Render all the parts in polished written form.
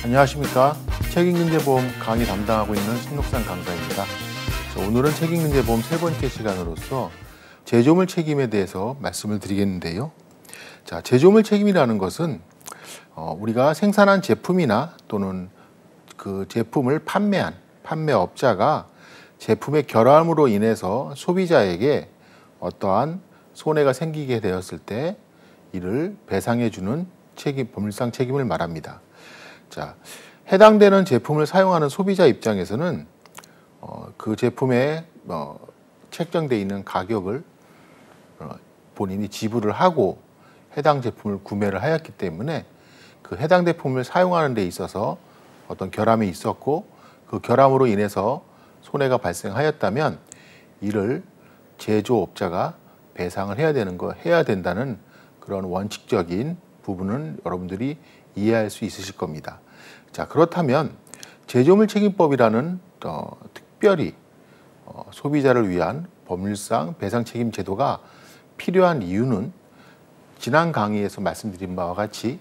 안녕하십니까. 책임경제보험 강의 담당하고 있는 신록산 강사입니다. 오늘은 책임경제보험 세 번째 시간으로서 제조물 책임에 대해서 말씀을 드리겠는데요. 제조물 책임이라는 것은 우리가 생산한 제품이나 또는 그 제품을 판매한 판매업자가 제품의 결함으로 인해서 소비자에게 어떠한 손해가 생기게 되었을 때 이를 배상해주는 법률상 책임을 말합니다. 해당되는 제품을 사용하는 소비자 입장에서는 그 제품에 책정되어 있는 가격을 본인이 지불을 하고 해당 제품을 구매를 하였기 때문에 그 해당 제품을 사용하는 데 있어서 어떤 결함이 있었고 그 결함으로 인해서 손해가 발생하였다면 이를 제조업자가 배상을 해야 된다는 그런 원칙적인 부분은 여러분들이 이해할 수 있으실 겁니다. 그렇다면 제조물 책임법이라는 특별히 소비자를 위한 법률상 배상 책임 제도가 필요한 이유는 지난 강의에서 말씀드린 바와 같이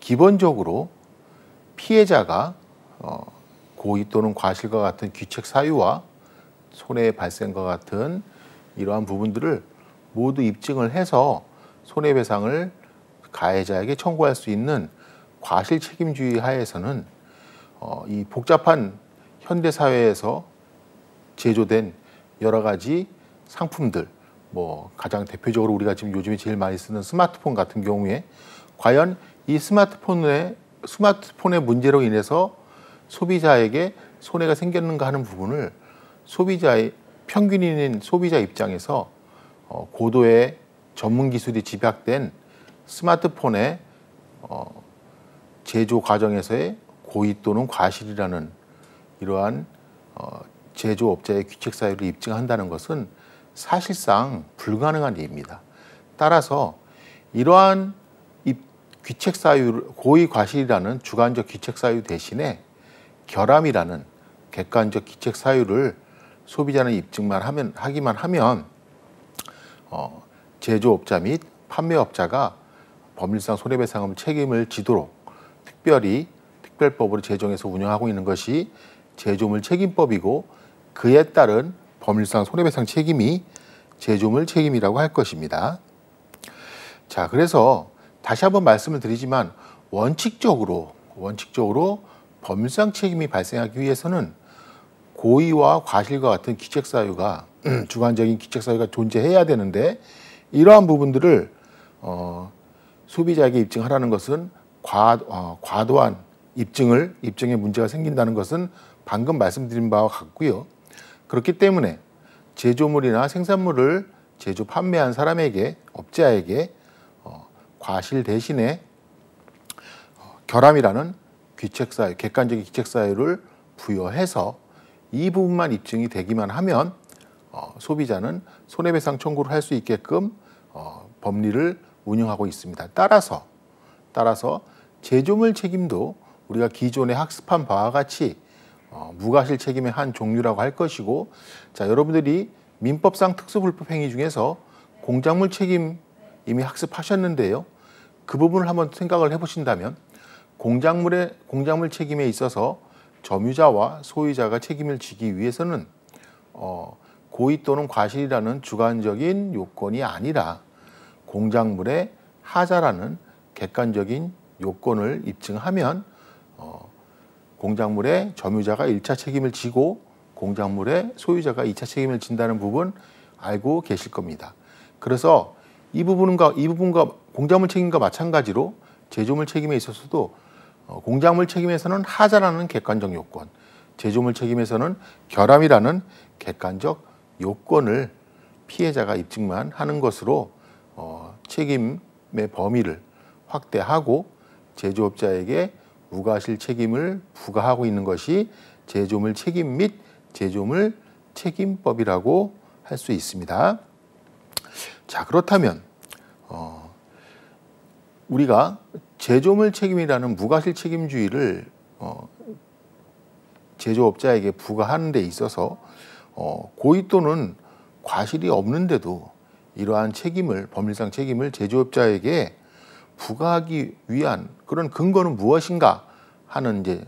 기본적으로 피해자가 고의 또는 과실과 같은 귀책 사유와 손해 발생과 같은 이러한 부분들을 모두 입증을 해서 손해배상을 가해자에게 청구할 수 있는 과실 책임주의 하에서는 이 복잡한 현대 사회에서 제조된 여러 가지 상품들, 가장 대표적으로 우리가 지금 요즘에 제일 많이 쓰는 스마트폰 같은 경우에 과연 이 스마트폰의 문제로 인해서 소비자에게 손해가 생겼는가 하는 부분을 평균인인 소비자 입장에서 고도의 전문 기술이 집약된 스마트폰의 제조 과정에서의 고의 또는 과실이라는 이러한 제조업자의 귀책 사유를 입증한다는 것은 사실상 불가능한 일입니다. 따라서 이러한 귀책 사유, 고의 과실이라는 주관적 귀책 사유 대신에 결함이라는 객관적 귀책 사유를 소비자는 하기만 하면 제조업자 및 판매업자가 법률상 손해배상 책임을 지도록 특별히 특별법으로 제정해서 운영하고 있는 것이 제조물 책임법이고 그에 따른 법률상 손해배상 책임이 제조물 책임이라고 할 것입니다. 그래서 다시 한번 말씀을 드리지만 원칙적으로 법률상 책임이 발생하기 위해서는 고의와 과실과 같은 귀책사유가 주관적인 귀책사유가 존재해야 되는데 이러한 부분들을 소비자에게 입증하라는 것은 과도한 입증에 문제가 생긴다는 것은 방금 말씀드린 바와 같고요. 그렇기 때문에 제조물이나 생산물을 제조 판매한 사람에게 업자에게 과실 대신에 결함이라는 귀책사유, 객관적인 귀책사유를 부여해서 이 부분만 입증이 되기만 하면 소비자는 손해배상 청구를 할 수 있게끔 법리를 운영하고 있습니다. 따라서 제조물 책임도 우리가 기존에 학습한 바와 같이 무과실 책임의 한 종류라고 할 것이고, 여러분들이 민법상 특수불법 행위 중에서 공작물 책임 이미 학습하셨는데요. 그 부분을 한번 생각을 해보신다면 공작물 책임에 있어서 점유자와 소유자가 책임을 지기 위해서는 고의 또는 과실이라는 주관적인 요건이 아니라 공작물의 하자라는 객관적인 요건을 입증하면 공작물의 점유자가 1차 책임을 지고 공작물의 소유자가 2차 책임을 진다는 부분 알고 계실 겁니다. 그래서 이 부분과 공작물 책임과 마찬가지로 제조물 책임에 있어서도 공작물 책임에서는 하자라는 객관적 요건, 제조물 책임에서는 결함이라는 객관적 요건을 피해자가 입증만 하는 것으로 책임의 범위를 확대하고 제조업자에게 무과실 책임을 부과하고 있는 것이 제조물 책임 및 제조물 책임법이라고 할 수 있습니다. 그렇다면 우리가 제조물 책임이라는 무과실 책임주의를 제조업자에게 부과하는 데 있어서 고의 또는 과실이 없는데도 이러한 법률상 책임을 제조업자에게 부과하기 위한 그런 근거는 무엇인가 하는 이제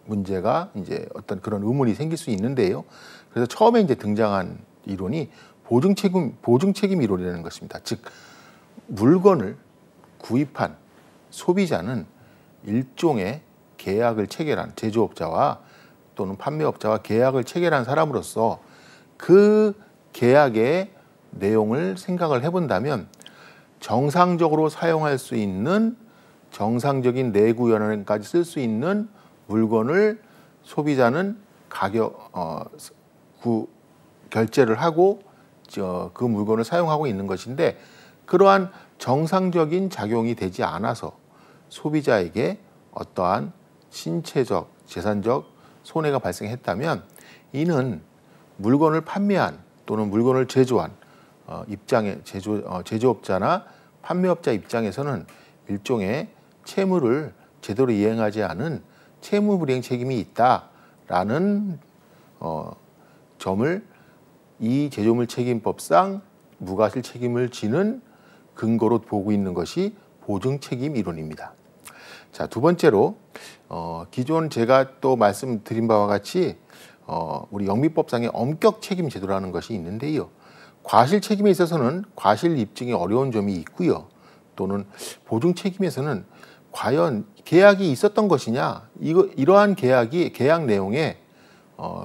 문제가 이제 어떤 그런 의문이 생길 수 있는데요. 그래서 처음에 이제 등장한 이론이 보증책임 이론이라는 것입니다. 즉 물건을 구입한 소비자는 일종의 계약을 체결한 제조업자와 또는 판매업자와 계약을 체결한 사람으로서 그 계약의 내용을 생각을 해본다면 정상적으로 사용할 수 있는 정상적인 내구 연한까지 쓸 수 있는 물건을 소비자는 결제를 하고 그 물건을 사용하고 있는 것인데 그러한 정상적인 작용이 되지 않아서 소비자에게 어떠한 신체적, 재산적 손해가 발생했다면 이는 물건을 판매한 또는 물건을 제조한 제조업자나 판매업자 입장에서는 일종의 채무를 제대로 이행하지 않은 채무불이행 책임이 있다라는 점을 이 제조물 책임법상 무과실 책임을 지는 근거로 보고 있는 것이 보증책임 이론입니다. 자, 두 번째로 기존 제가 또 말씀드린 바와 같이 우리 영미법상의 엄격 책임 제도라는 것이 있는데요. 과실 책임에 있어서는 과실 입증이 어려운 점이 있고요. 또는 보증 책임에서는 과연 계약이 있었던 것이냐, 이러한 계약 내용에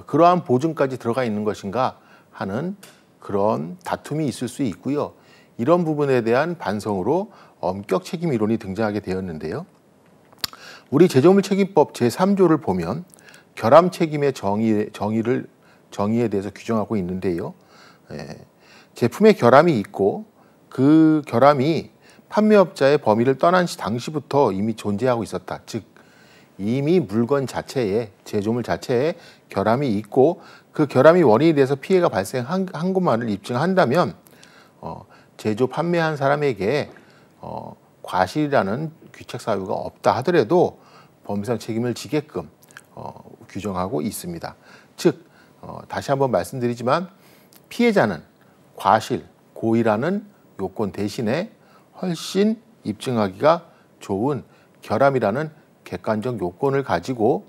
그러한 보증까지 들어가 있는 것인가 하는 그런 다툼이 있을 수 있고요. 이런 부분에 대한 반성으로 엄격 책임 이론이 등장하게 되었는데요. 우리 제조물 책임법 제3조를 보면 결함 책임의 정의에 대해서 규정하고 있는데요. 제품에 결함이 있고 그 결함이 판매업자의 범위를 떠난 당시부터 이미 존재하고 있었다. 즉 이미 물건 자체에 제조물 자체에 결함이 있고 그 결함이 원인이 돼서 피해가 발생한 것만을 입증한다면 제조 판매한 사람에게 과실이라는 규책 사유가 없다 하더라도 법률상 책임을 지게끔 규정하고 있습니다. 즉 다시 한번 말씀드리지만 피해자는 과실, 고의라는 요건 대신에 훨씬 입증하기가 좋은 결함이라는 객관적 요건을 가지고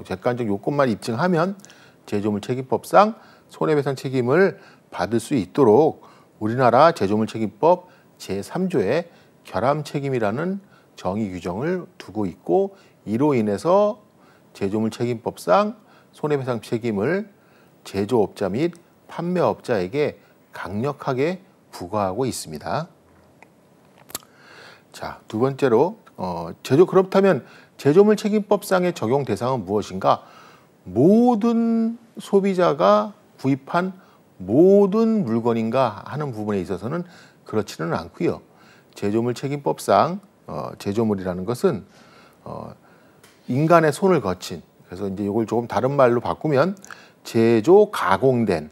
객관적 요건만 입증하면 제조물 책임법상 손해배상 책임을 받을 수 있도록 우리나라 제조물 책임법 제3조에 결함 책임이라는 정의 규정을 두고 있고 이로 인해서 제조물 책임법상 손해배상 책임을 제조업자 및 판매업자에게 강력하게 부과하고 있습니다. 자, 두 번째로 그렇다면 제조물 책임법상의 적용 대상은 무엇인가? 모든 소비자가 구입한 모든 물건인가 하는 부분에 있어서는 그렇지는 않고요. 제조물 책임법상 제조물이라는 것은 인간의 손을 거친, 그래서 이제 이걸 조금 다른 말로 바꾸면 제조 가공된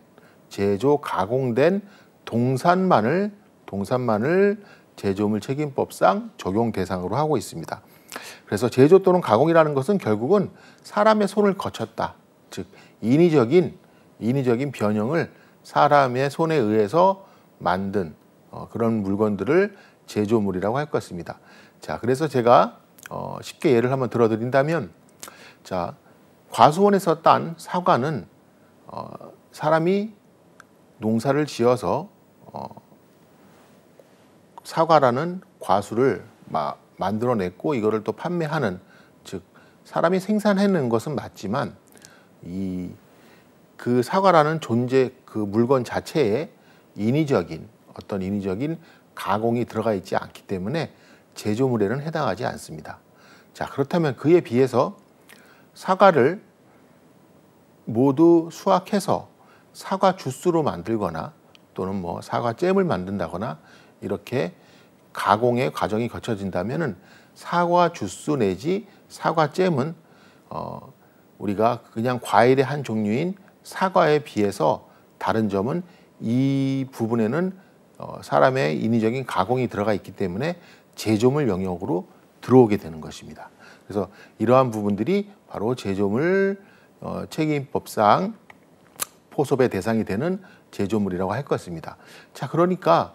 동산만을 제조물 책임법상 적용 대상으로 하고 있습니다. 그래서 제조 또는 가공이라는 것은 결국은 사람의 손을 거쳤다. 즉 인위적인 변형을 사람의 손에 의해서 만든 그런 물건들을 제조물이라고 할 것입니다. 자, 그래서 제가 쉽게 예를 한번 들어드린다면, 자, 과수원에서 딴 사과는 사람이 농사를 지어서 사과라는 과수를 만들어냈고 이거를 또 판매하는, 즉 사람이 생산해낸 것은 맞지만 그 사과라는 존재, 그 물건 자체에 인위적인 가공이 들어가 있지 않기 때문에 제조물에는 해당하지 않습니다. 자, 그렇다면 그에 비해서 사과를 모두 수확해서 사과 주스로 만들거나 또는 사과 잼을 만든다거나 이렇게 가공의 과정이 거쳐진다면은 사과 주스 내지 사과 잼은 우리가 그냥 과일의 한 종류인 사과에 비해서 다른 점은 이 부분에는 사람의 인위적인 가공이 들어가 있기 때문에 제조물 영역으로 들어오게 되는 것입니다. 그래서 이러한 부분들이 바로 제조물 책임법상 포섭의 대상이 되는 제조물이라고 할 것입니다. 자, 그러니까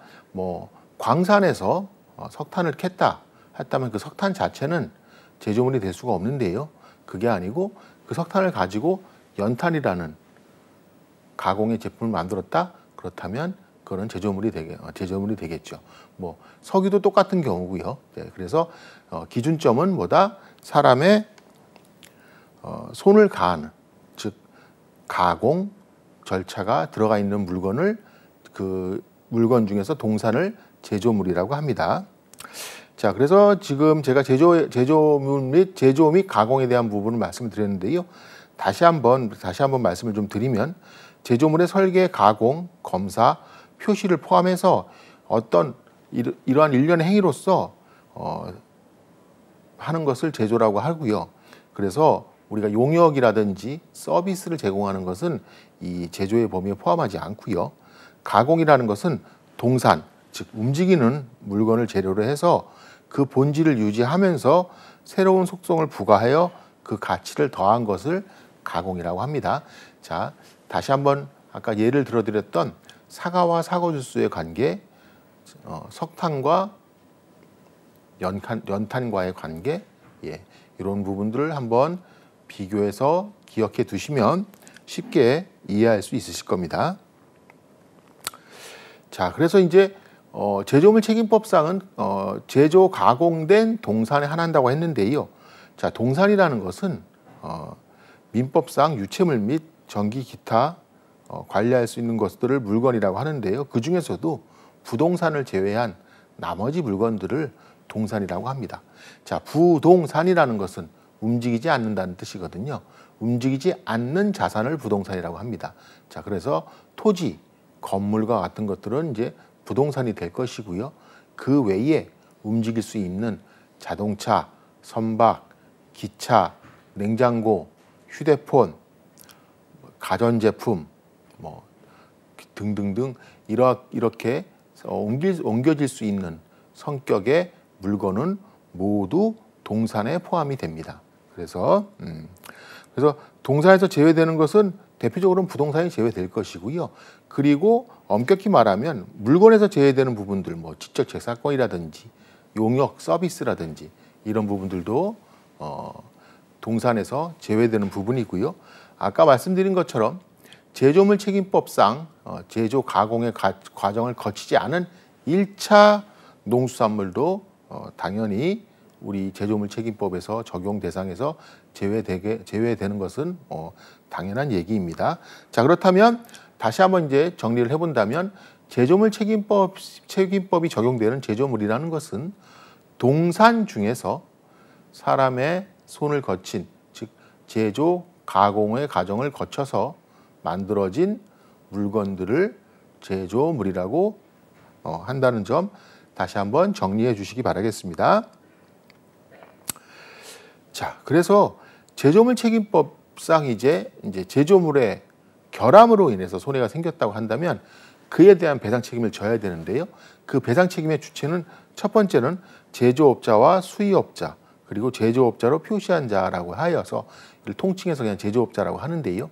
광산에서 석탄을 캤다 했다면 그 석탄 자체는 제조물이 될 수가 없는데요. 그게 아니고 그 석탄을 가지고 연탄이라는 가공의 제품을 만들었다. 그렇다면 그거는 제조물이 되겠죠. 뭐 석유도 똑같은 경우고요. 네, 그래서 기준점은 뭐다? 사람의 손을 가하는, 즉 가공 절차가 들어가 있는 물건을 그 물건 중에서 동산을 제조물이라고 합니다. 자, 그래서 지금 제가 제조물 및 제조 및 가공에 대한 부분을 말씀을 드렸는데요. 다시 한번 말씀을 좀 드리면 제조물의 설계, 가공, 검사, 표시를 포함해서 어떤 이러한 일련의 행위로서 하는 것을 제조라고 하고요. 그래서 우리가 용역이라든지 서비스를 제공하는 것은 이 제조의 범위에 포함하지 않고요. 가공이라는 것은 동산, 즉 움직이는 물건을 재료로 해서 그 본질을 유지하면서 새로운 속성을 부과하여 그 가치를 더한 것을 가공이라고 합니다. 자, 다시 한번 아까 예를 들어드렸던 사과와 사과주스의 관계, 석탄과 연탄과의 관계, 이런 부분들을 한번 비교해서 기억해 두시면 쉽게 이해할 수 있으실 겁니다. 자, 그래서 이제 제조물 책임법상은 제조 가공된 동산에 한한다고 했는데요. 자, 동산이라는 것은 민법상 유체물 및 전기 기타 관리할 수 있는 것들을 물건이라고 하는데요. 그 중에서도 부동산을 제외한 나머지 물건들을 동산이라고 합니다. 자, 부동산이라는 것은 움직이지 않는다는 뜻이거든요. 움직이지 않는 자산을 부동산이라고 합니다. 자, 그래서 토지, 건물과 같은 것들은 이제 부동산이 될 것이고요. 그 외에 움직일 수 있는 자동차, 선박, 기차, 냉장고, 휴대폰, 가전제품, 뭐 등등등 이렇게 옮겨질 수 있는 성격의 물건은 모두 동산에 포함이 됩니다. 그래서 동산에서 제외되는 것은 대표적으로는 부동산이 제외될 것이고요. 그리고 엄격히 말하면 물건에서 제외되는 부분들, 뭐 지적 재산권이라든지 용역 서비스라든지 이런 부분들도 동산에서 제외되는 부분이고요. 아까 말씀드린 것처럼 제조물 책임법상 제조 가공의 과정을 거치지 않은 1차 농수산물도 당연히 우리 제조물 책임법에서 적용 대상에서 제외되는 것은 당연한 얘기입니다. 자, 그렇다면 다시 한번 이제 정리를 해본다면 제조물 책임법이 적용되는 제조물이라는 것은 동산 중에서 사람의 손을 거친, 즉 제조 가공의 과정을 거쳐서 만들어진 물건들을 제조물이라고 한다는 점 다시 한번 정리해 주시기 바라겠습니다. 자, 그래서 제조물 책임법상 이제 제조물의 결함으로 인해서 손해가 생겼다고 한다면 그에 대한 배상 책임을 져야 되는데요. 그 배상 책임의 주체는 첫 번째는 제조업자와 수의업자, 그리고 제조업자로 표시한 자라고 하여서 이를 통칭해서 그냥 제조업자라고 하는데요.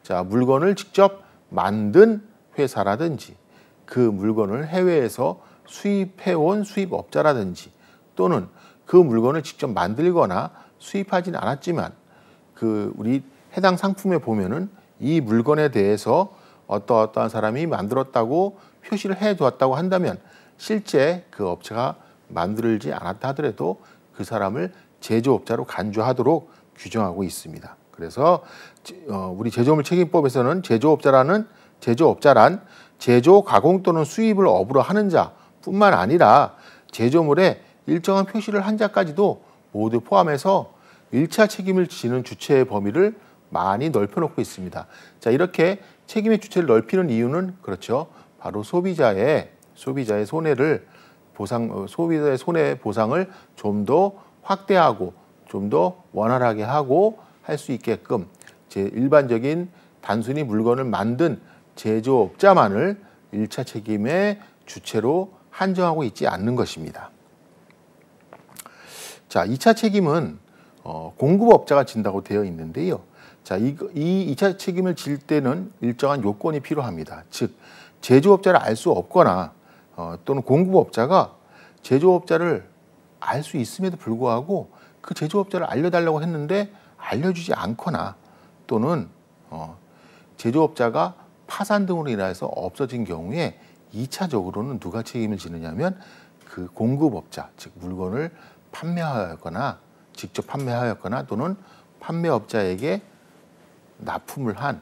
자, 물건을 직접 만든 회사라든지 그 물건을 해외에서 수입해온 수입업자라든지 또는 그 물건을 직접 만들거나 수입하지는 않았지만 우리 해당 상품에 보면은 이 물건에 대해서 어떠한 사람이 만들었다고 표시를 해두었다고 한다면 실제 그 업체가 만들지 않았다 하더라도 그 사람을 제조업자로 간주하도록 규정하고 있습니다. 그래서 우리 제조물 책임법에서는 제조업자란 제조, 가공 또는 수입을 업으로 하는 자뿐만 아니라 제조물에 일정한 표시를 한 자까지도 모두 포함해서 1차 책임을 지는 주체의 범위를 많이 넓혀놓고 있습니다. 자, 이렇게 책임의 주체를 넓히는 이유는 그렇죠. 바로 소비자의 손해를 소비자의 손해 보상을 좀 더 확대하고 좀 더 원활하게 하고 할 수 있게끔 일반적인 단순히 물건을 만든 제조업자만을 1차 책임의 주체로 한정하고 있지 않는 것입니다. 자, 2차 책임은 공급업자가 진다고 되어 있는데요. 자, 이 2차 책임을 질 때는 일정한 요건이 필요합니다. 즉, 제조업자를 알 수 없거나 또는 공급업자가 제조업자를 알 수 있음에도 불구하고 그 제조업자를 알려달라고 했는데 알려주지 않거나 또는 제조업자가 파산 등으로 인해서 없어진 경우에 2차적으로는 누가 책임을 지느냐면 그 공급업자, 즉 물건을 판매하였거나 직접 판매하였거나 또는 판매업자에게 납품을 한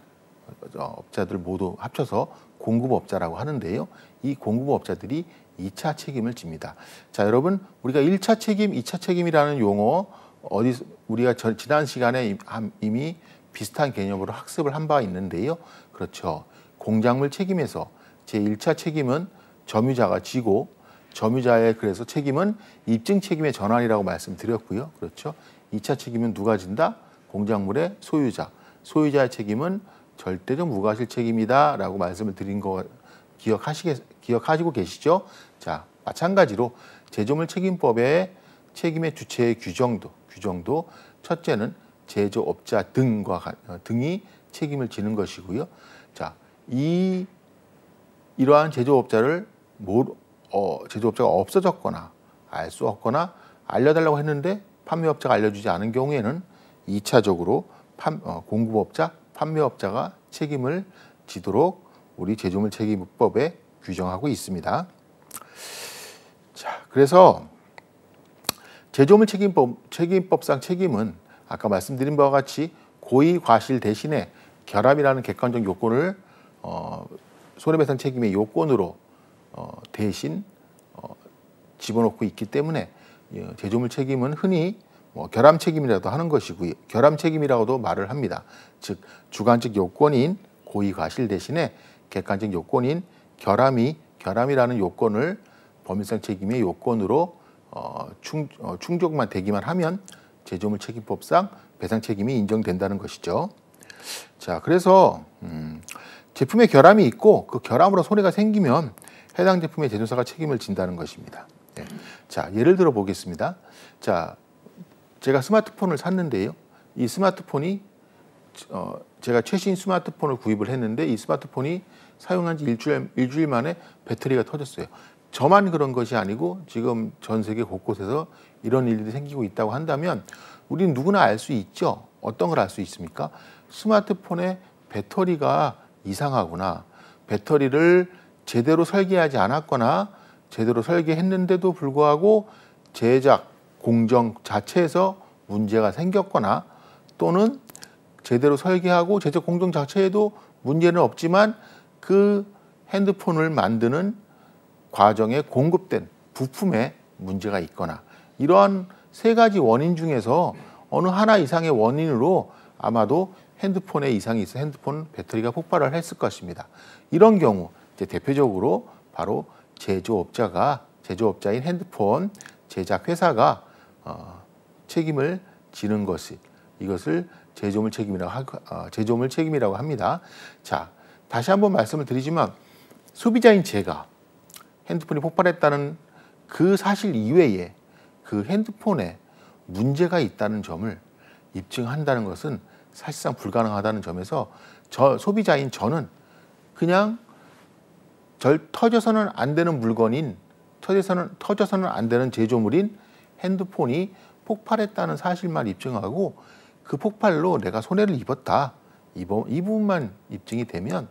업자들 모두 합쳐서 공급업자라고 하는데요. 이 공급업자들이 2차 책임을 집니다. 자, 여러분, 우리가 1차 책임, 2차 책임이라는 용어 우리가 지난 시간에 이미 비슷한 개념으로 학습을 한 바 있는데요. 그렇죠. 공작물 책임에서 제1차 책임은 점유자가 지고 점유자의 그래서 책임은 입증 책임의 전환이라고 말씀드렸고요. 그렇죠. 2차 책임은 누가 진다? 공작물의 소유자. 소유자의 책임은 절대적 무과실 책임이다라고 말씀을 드린 거 기억하시고 계시죠? 자, 마찬가지로 제조물 책임법의 책임의 주체의 규정도 첫째는 제조업자 등이 책임을 지는 것이고요. 자, 이러한 제조업자를 제조업자가 없어졌거나 알 수 없거나 알려달라고 했는데 판매업자가 알려주지 않은 경우에는 2차적으로 공급업자, 판매업자가 책임을 지도록 우리 제조물 책임법에 규정하고 있습니다. 자, 그래서 제조물 책임법상 책임은 아까 말씀드린 바와 같이 고의 과실 대신에 결함이라는 객관적 요건을 손해배상 책임의 요건으로 대신 집어넣고 있기 때문에 제조물 책임은 흔히 결함 책임이라도 하는 것이고요. 결함 책임이라고도 말을 합니다. 즉 주관적 요건인 고의 과실 대신에 객관적 요건인 결함이라는 요건을 법률상 책임의 요건으로 충족만 되기만 하면 제조물 책임법상 배상 책임이 인정된다는 것이죠. 자, 그래서 제품에 결함이 있고 그 결함으로 손해가 생기면 해당 제품의 제조사가 책임을 진다는 것입니다. 네. 자, 예를 들어 보겠습니다. 자, 제가 스마트폰을 샀는데요. 이 스마트폰이 제가 최신 스마트폰을 구입을 했는데 이 스마트폰이 사용한 지 일주일 만에 배터리가 터졌어요. 저만 그런 것이 아니고 지금 전 세계 곳곳에서 이런 일들이 생기고 있다고 한다면 우리는 누구나 알 수 있죠. 어떤 걸 알 수 있습니까? 스마트폰의 배터리가 이상하구나. 배터리를 제대로 설계하지 않았거나 제대로 설계했는데도 불구하고 제작, 공정 자체에서 문제가 생겼거나 또는 제대로 설계하고 제작 공정 자체에도 문제는 없지만 그 핸드폰을 만드는 과정에 공급된 부품에 문제가 있거나 이러한 세 가지 원인 중에서 어느 하나 이상의 원인으로 아마도 핸드폰에 이상이 있어 핸드폰 배터리가 폭발을 했을 것입니다. 이런 경우 이제 대표적으로 바로 제조업자인 핸드폰 제작 회사가 책임을 지는 이것을 제조물 책임이라고 합니다. 자, 다시 한번 말씀을 드리지만 소비자인 제가 핸드폰이 폭발했다는 그 사실 이외에 그 핸드폰에 문제가 있다는 점을 입증한다는 것은 사실상 불가능하다는 점에서 소비자인 저는 그냥 터져서는 안 되는 물건인 터져서는 안 되는 제조물인 핸드폰이 폭발했다는 사실만 입증하고 그 폭발로 내가 손해를 입었다. 이 부분만 입증이 되면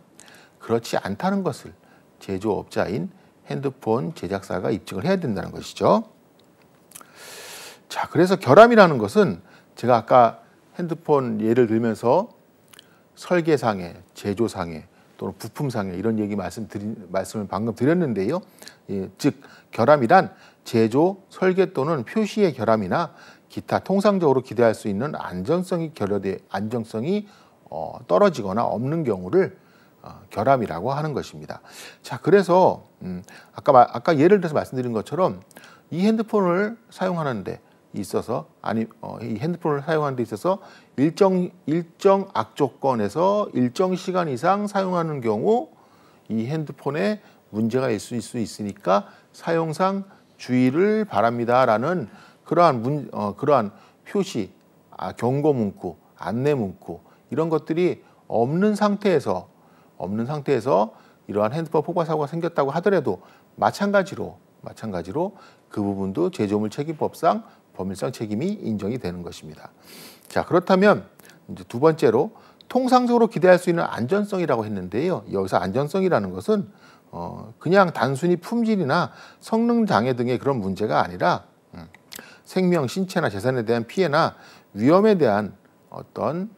그렇지 않다는 것을 제조업자인 핸드폰 제작사가 입증을 해야 된다는 것이죠. 자, 그래서 결함이라는 것은 제가 아까 핸드폰 예를 들면서 설계상해, 제조상해 또는 부품상해 이런 말씀을 방금 드렸는데요. 즉 결함이란 제조, 설계 또는 표시의 결함이나 기타 통상적으로 기대할 수 있는 안정성이 떨어지거나 없는 경우를 결함이라고 하는 것입니다. 자, 그래서 아까 예를 들어서 말씀드린 것처럼 이 핸드폰을 사용하는 데 있어서 이 핸드폰을 사용하는 데 있어서 일정 악조건에서 일정 시간 이상 사용하는 경우 이 핸드폰에 문제가 있을 수 있으니까 사용상 주의를 바랍니다라는 그러한 표시, 경고 문구, 안내 문구 이런 것들이 없는 상태에서 이러한 핸드폰 폭발 사고가 생겼다고 하더라도 마찬가지로 그 부분도 제조물 책임법상 법률상 책임이 인정이 되는 것입니다. 자, 그렇다면 이제 두 번째로 통상적으로 기대할 수 있는 안전성이라고 했는데요. 여기서 안전성이라는 것은 그냥 단순히 품질이나 성능 장애 등의 그런 문제가 아니라 생명, 신체나 재산에 대한 피해나 위험에 대한 어떤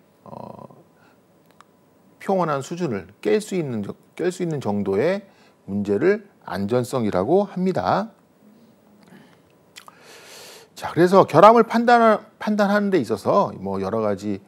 평온한 수준을 깰 수 있는 정도의 문제를 안전성이라고 합니다. 자, 그래서 결함을 판단하는 데 있어서 뭐 여러 가지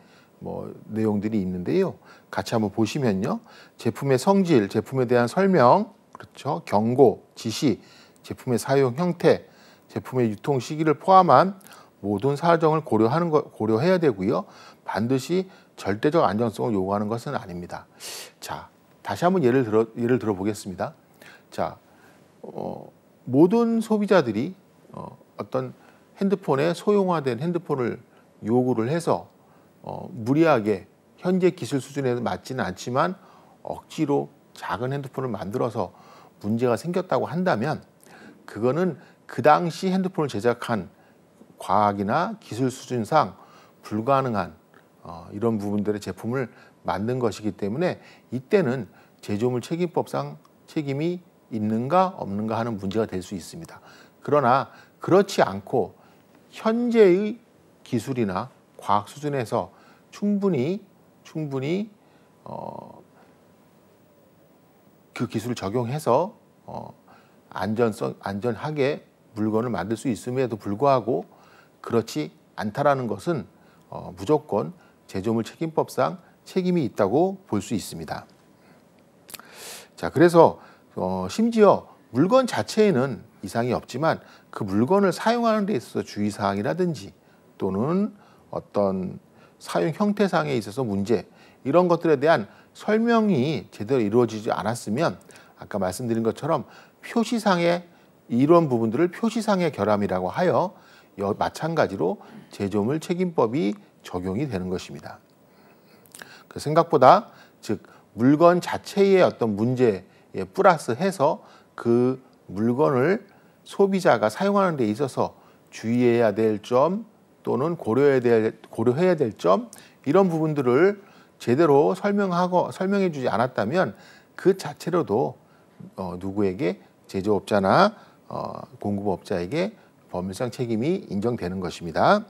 내용들이 있는데요. 같이 한번 보시면요. 제품의 성질, 제품에 대한 설명, 그렇죠. 경고, 지시, 제품의 사용 형태, 제품의 유통 시기를 포함한 모든 사정을 고려해야 되고요. 반드시 절대적 안전성을 요구하는 것은 아닙니다. 자, 다시 한번 예를 들어 보겠습니다. 자, 모든 소비자들이 어떤 핸드폰에 소형화된 핸드폰을 요구를 해서 무리하게 현재 기술 수준에 맞지는 않지만 억지로 작은 핸드폰을 만들어서 문제가 생겼다고 한다면 그거는 그 당시 핸드폰을 제작한 과학이나 기술 수준상 불가능한 이런 부분들의 제품을 만든 것이기 때문에 이때는 제조물 책임법상 책임이 있는가 없는가 하는 문제가 될 수 있습니다. 그러나 그렇지 않고 현재의 기술이나 과학 수준에서 충분히 그 기술을 적용해서 안전하게 물건을 만들 수 있음에도 불구하고 그렇지 않다라는 것은 무조건 제조물 책임법상 책임이 있다고 볼 수 있습니다. 자, 그래서 심지어 물건 자체에는 이상이 없지만 그 물건을 사용하는 데 있어서 주의사항이라든지 또는 어떤 사용 형태상에 있어서 문제, 이런 것들에 대한 설명이 제대로 이루어지지 않았으면 아까 말씀드린 것처럼 표시상의 이런 부분들을 표시상의 결함이라고 하여 마찬가지로 제조물 책임법이 적용이 되는 것입니다. 그 생각보다 즉 물건 자체의 어떤 문제에 플러스해서 그 물건을 소비자가 사용하는 데 있어서 주의해야 될 점 또는 고려해야 될 점, 이런 부분들을 제대로 설명해 주지 않았다면 그 자체로도 누구에게 제조업자나 공급업자에게 법률상 책임이 인정되는 것입니다.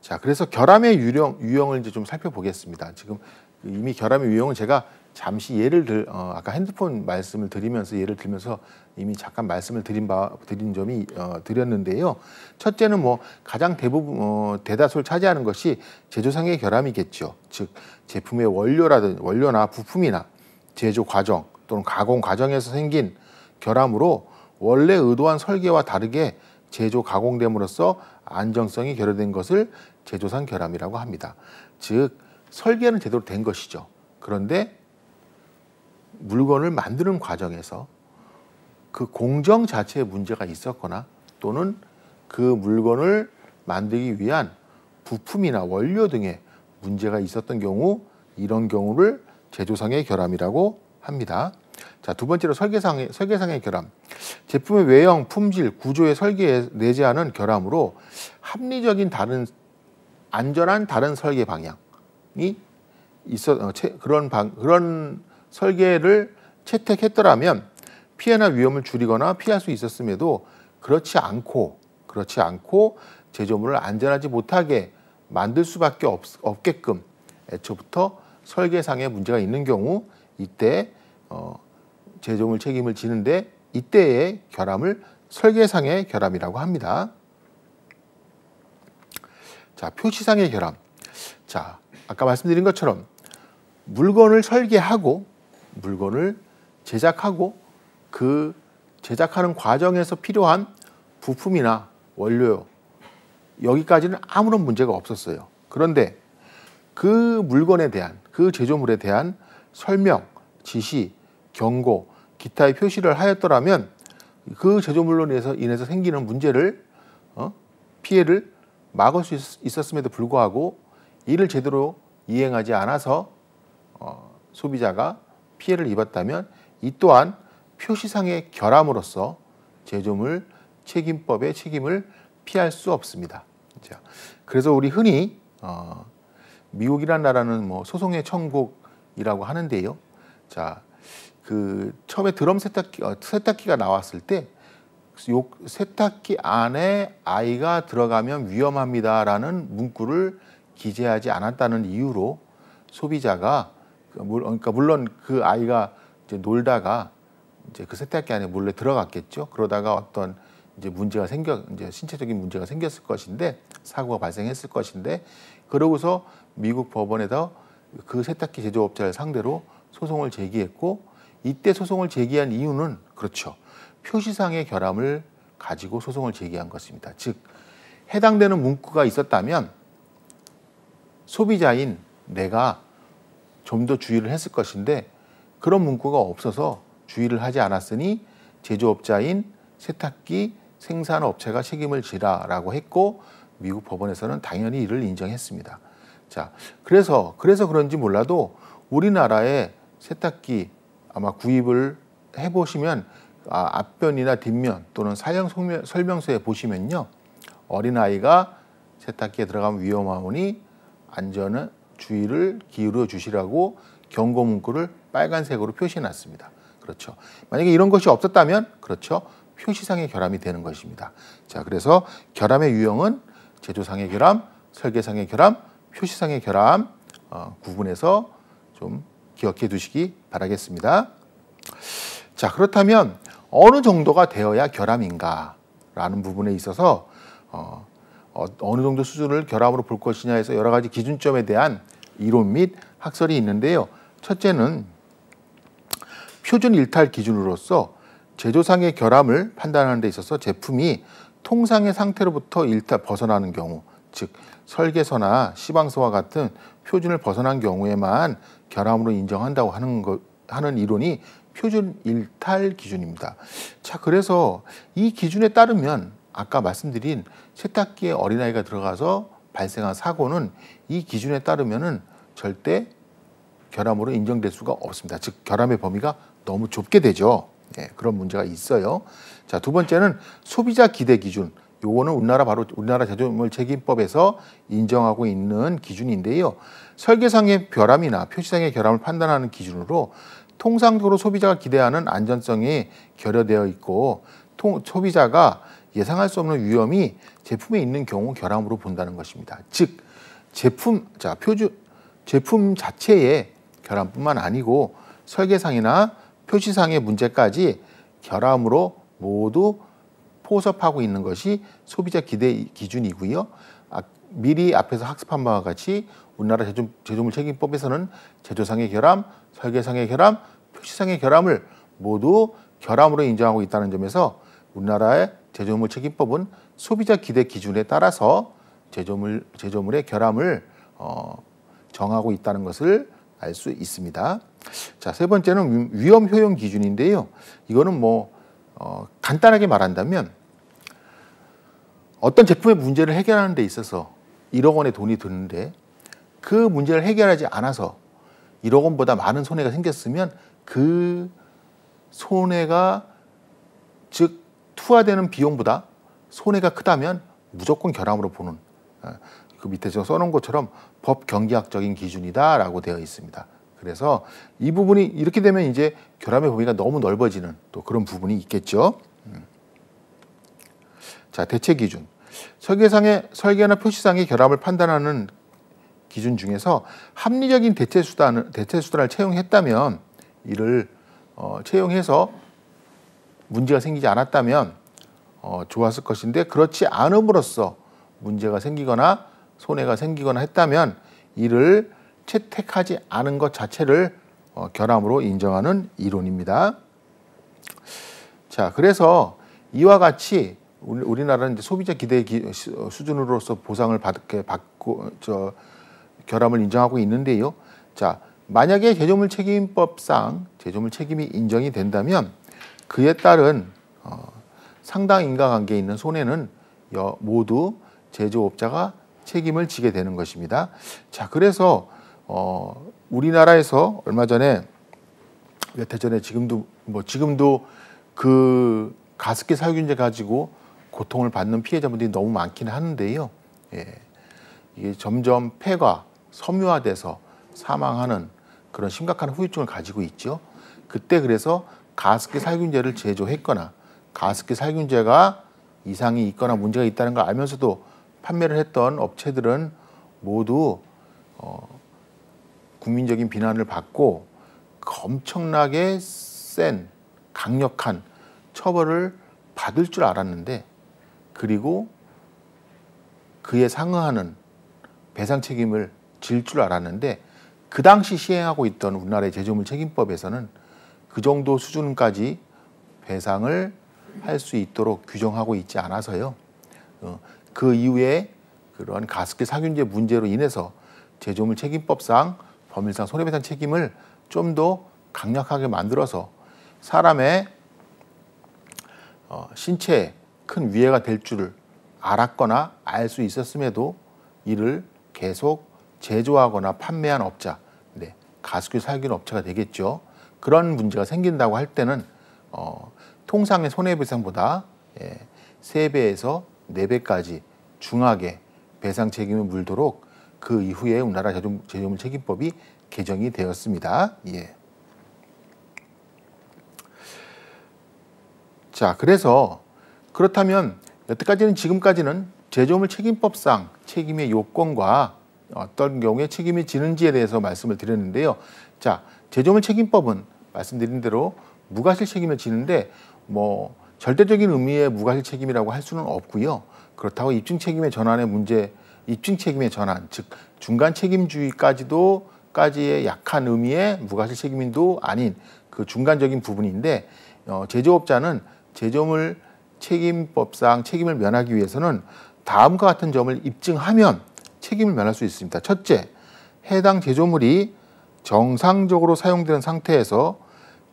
자, 그래서 결함의 유형을 이제 좀 살펴보겠습니다. 지금 이미 결함의 유형은 제가 잠시 아까 핸드폰 말씀을 드리면서 예를 들면서 이미 잠깐 말씀을 드린 점이 드렸는데요. 첫째는 가장 대다수를 차지하는 것이 제조상의 결함이겠죠. 즉 제품의 원료나 부품이나 제조 과정 또는 가공 과정에서 생긴 결함으로 원래 의도한 설계와 다르게 제조 가공됨으로써 안정성이 결여된 것을 제조상 결함이라고 합니다. 즉 설계는 제대로 된 것이죠. 그런데 물건을 만드는 과정에서 그 공정 자체에 문제가 있었거나 또는 그 물건을 만들기 위한 부품이나 원료 등에 문제가 있었던 경우, 이런 경우를 제조상의 결함이라고 합니다. 자, 두 번째로 설계상의 결함. 제품의 외형, 품질, 구조의 설계에 내재하는 결함으로 합리적인 안전한 다른 설계 방향이 그런 설계를 채택했더라면 피해나 위험을 줄이거나 피할 수 있었음에도 그렇지 않고 제조물을 안전하지 못하게 만들 수밖에 없게끔 애초부터 설계상에 문제가 있는 경우, 이때 제조물 책임을 지는데 이때의 결함을 설계상의 결함이라고 합니다. 자, 표시상의 결함. 자, 아까 말씀드린 것처럼 물건을 설계하고 물건을 제작하고 그 제작하는 과정에서 필요한 부품이나 원료, 여기까지는 아무런 문제가 없었어요. 그런데 그 물건에 대한, 그 제조물에 대한 설명, 지시, 경고, 기타의 표시를 하였더라면 그 제조물로 인해서 생기는 문제를, 피해를 막을 수 있었음에도 불구하고 이를 제대로 이행하지 않아서 소비자가 피해를 입었다면 이 또한 표시상의 결함으로서 제조물 책임법의 책임을 피할 수 없습니다. 자, 그래서 우리 흔히 미국이란 나라는 뭐 소송의 천국이라고 하는데요. 자, 그 처음에 드럼 세탁기가 나왔을 때 요 세탁기 안에 아이가 들어가면 위험합니다라는 문구를 기재하지 않았다는 이유로 소비자가 그러니까 물론 그 아이가 이제 놀다가 이제 그 세탁기 안에 몰래 들어갔겠죠. 그러다가 어떤 이제 이제 신체적인 문제가 생겼을 것인데 사고가 발생했을 것인데 그러고서 미국 법원에서 그 세탁기 제조업자를 상대로 소송을 제기했고 이때 소송을 제기한 이유는 그렇죠. 표시상의 결함을 가지고 소송을 제기한 것입니다. 즉 해당되는 문구가 있었다면 소비자인 내가 좀 더 주의를 했을 것인데 그런 문구가 없어서 주의를 하지 않았으니 제조업자인 세탁기 생산업체가 책임을 지라라고 했고 미국 법원에서는 당연히 이를 인정했습니다. 자, 그래서 그런지 몰라도 우리나라의 세탁기 아마 구입을 해보시면 앞면이나 뒷면 또는 사용 설명서에 보시면요. 어린아이가 세탁기에 들어가면 위험하오니 안전에 주의를 기울여 주시라고 경고 문구를 빨간색으로 표시해 놨습니다. 그렇죠. 만약에 이런 것이 없었다면 그렇죠. 표시상의 결함이 되는 것입니다. 자, 그래서 결함의 유형은 제조상의 결함, 설계상의 결함, 표시상의 결함 구분해서 좀 기억해 두시기 바라겠습니다. 자, 그렇다면 어느 정도가 되어야 결함인가라는 부분에 있어서 어느 정도 수준을 결함으로 볼 것이냐에서 여러 가지 기준점에 대한 이론 및 학설이 있는데요. 첫째는 표준 일탈 기준으로서 제조상의 결함을 판단하는 데 있어서 제품이 통상의 상태로부터 벗어나는 경우, 즉 설계서나 시방서와 같은 표준을 벗어난 경우에만 결함으로 인정한다고 하는 이론이 표준 일탈 기준입니다. 자, 그래서 이 기준에 따르면 아까 말씀드린 세탁기에 어린아이가 들어가서 발생한 사고는 이 기준에 따르면은 절대 결함으로 인정될 수가 없습니다. 즉 결함의 범위가 너무 좁게 되죠. 네, 그런 문제가 있어요. 자, 두 번째는 소비자 기대 기준. 요거는 우리나라 제조물 책임법에서 인정하고 있는 기준인데요. 설계상의 결함이나 표시상의 결함을 판단하는 기준으로 통상적으로 소비자가 기대하는 안전성이 결여되어 있고 소비자가 예상할 수 없는 위험이 제품에 있는 경우 결함으로 본다는 것입니다. 즉 제품 자체의 결함뿐만 아니고 설계상이나 표시상의 문제까지 결함으로 모두 포섭하고 있는 것이 소비자 기대 기준이고요. 미리 앞에서 학습한 바와 같이 우리나라 제조물 책임법에서는 제조상의 결함, 설계상의 결함, 표시상의 결함을 모두 결함으로 인정하고 있다는 점에서 우리나라의 제조물 책임법은 소비자 기대 기준에 따라서 제조물의 결함을 정하고 있다는 것을 알 수 있습니다. 자, 세 번째는 위험 효용 기준인데요. 이거는 간단하게 말한다면 어떤 제품의 문제를 해결하는 데 있어서 1억 원의 돈이 드는데 그 문제를 해결하지 않아서 1억 원보다 많은 손해가 생겼으면 그 손해가 즉 투하되는 비용보다 손해가 크다면 무조건 결함으로 보는 그 밑에 저 써놓은 것처럼 법 경제학적인 기준이다라고 되어 있습니다. 그래서 이 부분이 이렇게 되면 이제 결함의 범위가 너무 넓어지는 또 그런 부분이 있겠죠. 자, 대체 기준. 설계나 표시상의 결함을 판단하는 기준 중에서 합리적인 대체 수단을 채용했다면 이를 채용해서 문제가 생기지 않았다면 좋았을 것인데 그렇지 않음으로써 문제가 생기거나 손해가 생기거나 했다면 이를 채택하지 않은 것 자체를 결함으로 인정하는 이론입니다. 자, 그래서 이와 같이 우리나라는 이제 소비자 기대 수준으로서 보상을 받고 결함을 인정하고 있는데요. 자, 만약에 제조물 책임법상 제조물 책임이 인정이 된다면 그에 따른 상당 인과관계에 있는 손해는 모두 제조업자가 책임을 지게 되는 것입니다. 자, 그래서 우리나라에서 얼마 전에 몇 해 전에 지금도 그 가습기 살균제 가지고 고통을 받는 피해자분들이 너무 많기는 하는데요. 예, 이게 점점 폐가 섬유화돼서 사망하는 그런 심각한 후유증을 가지고 있죠. 그때 그래서 가습기 살균제를 제조했거나 가습기 살균제가 이상이 있거나 문제가 있다는 걸 알면서도 판매를 했던 업체들은 모두 국민적인 비난을 받고 엄청나게 센 강력한 처벌을 받을 줄 알았는데, 그리고 그에 상응하는 배상 책임을 질 줄 알았는데, 그 당시 시행하고 있던 우리나라의 제조물 책임법에서는 그 정도 수준까지 배상을 할 수 있도록 규정하고 있지 않아서요. 그 이후에 그런 가습기 살균제 문제로 인해서 제조물 책임법상 법률상 손해배상 책임을 좀 더 강력하게 만들어서 사람의 신체에 큰 위해가 될 줄을 알았거나 알 수 있었음에도 이를 계속 제조하거나 판매한 업자, 네, 가습기 살균 업체가 되겠죠. 그런 문제가 생긴다고 할 때는 통상의 손해배상보다 3배에서 4배까지 중하게 배상 책임을 물도록 그 이후에 우리나라 제조물 책임법이 개정이 되었습니다. 예. 자, 그래서 그렇다면 여태까지는 지금까지는 제조물 책임법상 책임의 요건과 어떤 경우에 책임이 지는지에 대해서 말씀을 드렸는데요. 자, 제조물 책임법은 말씀드린 대로 무과실 책임을 지는데 뭐 절대적인 의미의 무과실 책임이라고 할 수는 없고요. 그렇다고 입증 책임의 전환의 문제, 입증 책임의 전환, 즉 중간 책임주의까지의 약한 의미의 무과실 책임인도 아닌 그 중간적인 부분인데, 제조업자는 제조물 책임법상 책임을 면하기 위해서는 다음과 같은 점을 입증하면 책임을 면할 수 있습니다. 첫째, 해당 제조물이 정상적으로 사용되는 상태에서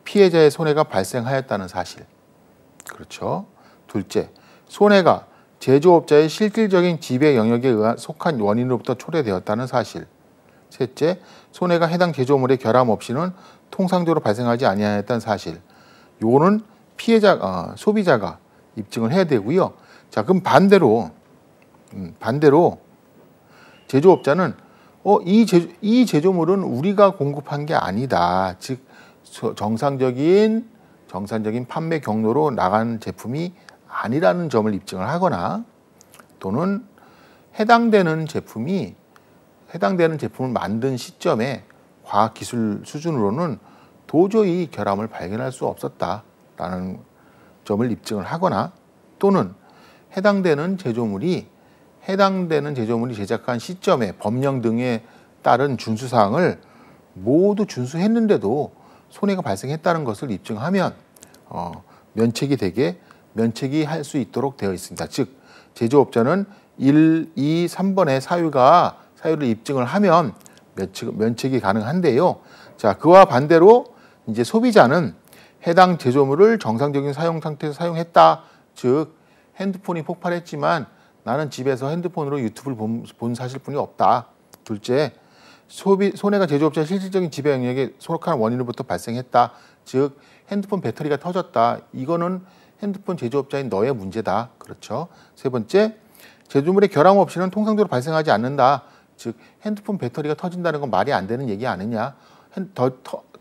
피해자의 손해가 발생하였다는 사실. 그렇죠. 둘째, 손해가 제조업자의 실질적인 지배 영역에 의한 속한 원인으로부터 초래되었다는 사실. 셋째, 손해가 해당 제조물의 결함 없이는 통상적으로 발생하지 아니하였다는 사실. 요거는 소비자가 입증을 해야 되고요. 자, 그럼 반대로 제조업자는 이 제조물은 우리가 공급한 게 아니다. 즉 정상적인 판매 경로로 나간 제품이 아니라는 점을 입증을 하거나, 또는 해당되는 제품을 만든 시점에 과학기술 수준으로는 도저히 결함을 발견할 수 없었다라는 점을 입증을 하거나, 또는 해당되는 제조물이 제작한 시점에 법령 등에 따른 준수사항을 모두 준수했는데도 손해가 발생했다는 것을 입증하면 면책이 할 수 있도록 되어 있습니다. 즉 제조업자는 1, 2, 3번의 사유를 입증을 하면 면책이 가능한데요. 자, 그와 반대로 이제 소비자는 해당 제조물을 정상적인 사용 상태에서 사용했다. 즉 핸드폰이 폭발했지만 나는 집에서 핸드폰으로 유튜브를 본 사실뿐이 없다. 둘째, 손해가 제조업자의 실질적인 지배 영역에 속한 원인으로부터 발생했다. 즉 핸드폰 배터리가 터졌다. 이거는 핸드폰 제조업자인 너의 문제다. 그렇죠. 세 번째, 제조물의 결함 없이는 통상적으로 발생하지 않는다. 즉 핸드폰 배터리가 터진다는 건 말이 안 되는 얘기 아니냐.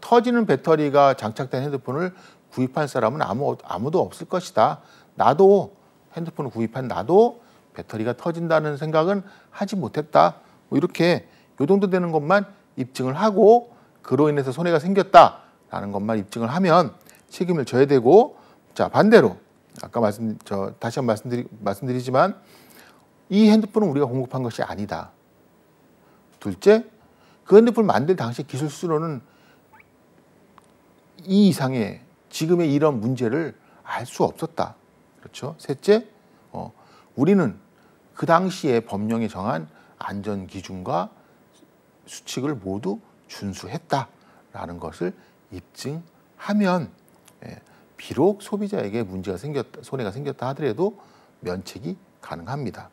터지는 배터리가 장착된 핸드폰을 구입한 사람은 아무도 없을 것이다. 나도 핸드폰을 구입한 나도 배터리가 터진다는 생각은 하지 못했다. 뭐 이렇게 요 정도 되는 것만 입증을 하고 그로 인해서 손해가 생겼다라는 것만 입증을 하면 책임을 져야 되고, 자 반대로 아까 다시 한번 말씀드리지만 이 핸드폰은 우리가 공급한 것이 아니다. 둘째, 그 핸드폰을 만들 당시 기술 수준으로는 이 이상의 지금의 이런 문제를 알 수 없었다. 그렇죠. 셋째, 우리는 그 당시에 법령에 정한 안전 기준과 수칙을 모두 준수했다라는 것을 입증하면 비록 소비자에게 손해가 생겼다 하더라도 면책이 가능합니다.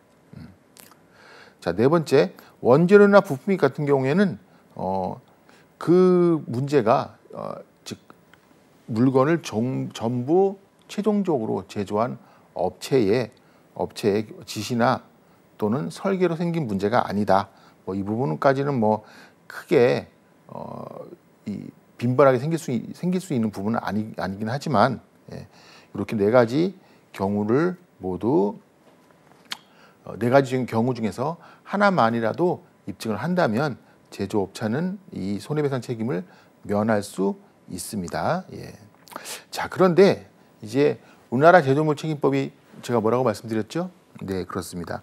자, 네 번째, 원재료나 부품이 같은 경우에는 그 문제가 즉 물건을 전부 최종적으로 제조한 업체의 업체의 지시나 또는 설계로 생긴 문제가 아니다. 뭐 이 부분까지는 뭐 크게 이 빈번하게 생길 수 있는 부분은 아니긴 하지만, 예, 이렇게 네 가지 경우를 모두 네 가지 경우 중에서 하나만이라도 입증을 한다면 제조업체는 이 손해배상 책임을 면할 수 있습니다. 예. 자, 그런데 이제 우리나라 제조물 책임법이 제가 뭐라고 말씀드렸죠? 네, 그렇습니다.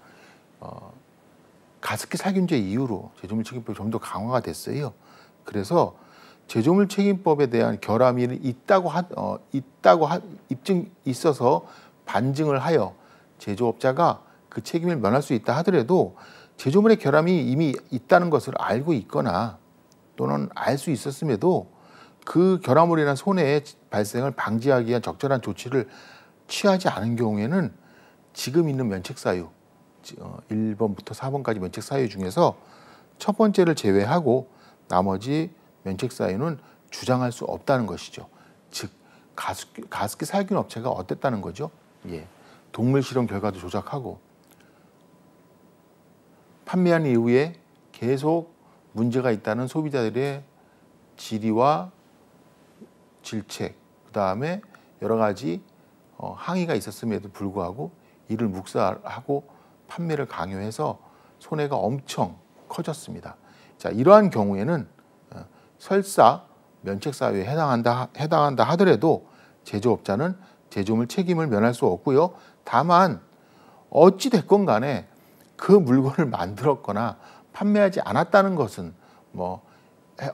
가습기 살균제 이후로 제조물 책임법이 좀 더 강화가 됐어요. 그래서 제조물 책임법에 대한 결함이 있다고 입증 있어서 반증을 하여 제조업자가 그 책임을 면할 수 있다 하더라도 제조물의 결함이 이미 있다는 것을 알고 있거나 또는 알 수 있었음에도 그 결함으로 인한 손해의 발생을 방지하기 위한 적절한 조치를 취하지 않은 경우에는 지금 있는 면책사유 1번부터 4번까지 면책사유 중에서 첫 번째를 제외하고 나머지 면책사유는 주장할 수 없다는 것이죠. 즉 가습기 살균 업체가 어땠다는 거죠? 예, 동물 실험 결과도 조작하고 판매한 이후에 계속 문제가 있다는 소비자들의 질의와 질책, 그 다음에 여러 가지 항의가 있었음에도 불구하고 이를 묵살하고 판매를 강요해서 손해가 엄청 커졌습니다. 자, 이러한 경우에는 설사 면책사유에 해당한다 하더라도 제조업자는 제조물 책임을 면할 수 없고요. 다만 어찌 됐건 간에 그 물건을 만들었거나 판매하지 않았다는 것은 뭐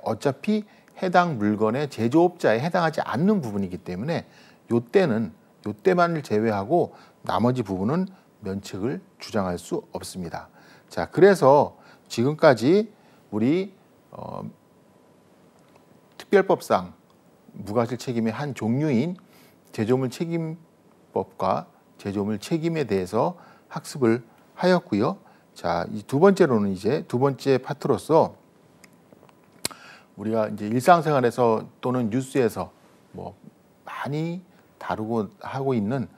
어차피 해당 물건의 제조업자에 해당하지 않는 부분이기 때문에 요때만을 제외하고 나머지 부분은 면책을 주장할 수 없습니다. 자, 그래서 지금까지 우리 특별법상 무과실 책임의 한 종류인 제조물 책임법과 제조물 책임에 대해서 학습을 하였고요. 자, 이 두 번째로는 이제 두 번째 파트로서 우리가 이제 일상생활에서 또는 뉴스에서 뭐 많이 다루고 하고 있는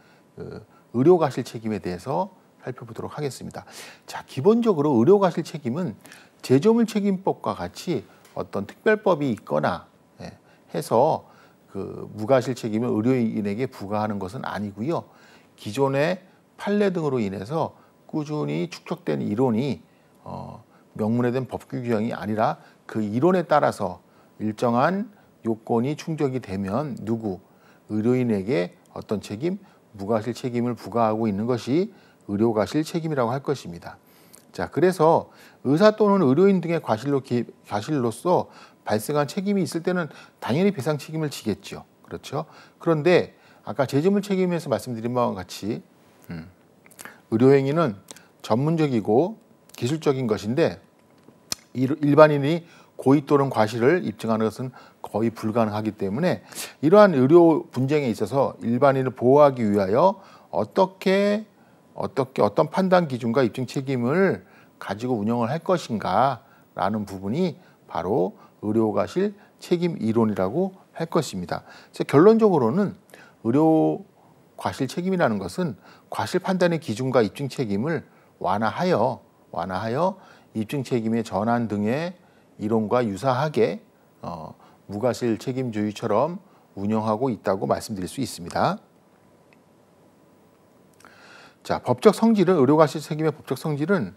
의료과실 책임에 대해서 살펴보도록 하겠습니다. 자, 기본적으로 의료과실 책임은 제조물 책임법과 같이 어떤 특별법이 있거나 해서 그 무과실 책임을 의료인에게 부과하는 것은 아니고요. 기존의 판례 등으로 인해서 꾸준히 축적된 이론이 명문에 된 법규 규정이 아니라 그 이론에 따라서 일정한 요건이 충족이 되면 의료인에게 어떤 책임, 무과실 책임을 부과하고 있는 것이 의료과실 책임이라고 할 것입니다. 자, 그래서 의사 또는 의료인 등의 과실로서 발생한 책임이 있을 때는 당연히 배상 책임을 지겠죠. 그렇죠? 그런데 아까 제조물 책임에서 말씀드린 바와 같이 의료행위는 전문적이고 기술적인 것인데 일반인이 고의 또는 과실을 입증하는 것은 거의 불가능하기 때문에 이러한 의료 분쟁에 있어서 일반인을 보호하기 위하여 어떤 판단 기준과 입증 책임을 가지고 운영을 할 것인가라는 부분이 바로 의료과실 책임 이론이라고 할 것입니다. 그래서 결론적으로는 의료과실 책임이라는 것은 과실 판단의 기준과 입증 책임을 완화하여 입증 책임의 전환 등의 이론과 유사하게 무과실 책임주의처럼 운영하고 있다고 말씀드릴 수 있습니다. 자, 법적 성질은 의료과실 책임의 법적 성질은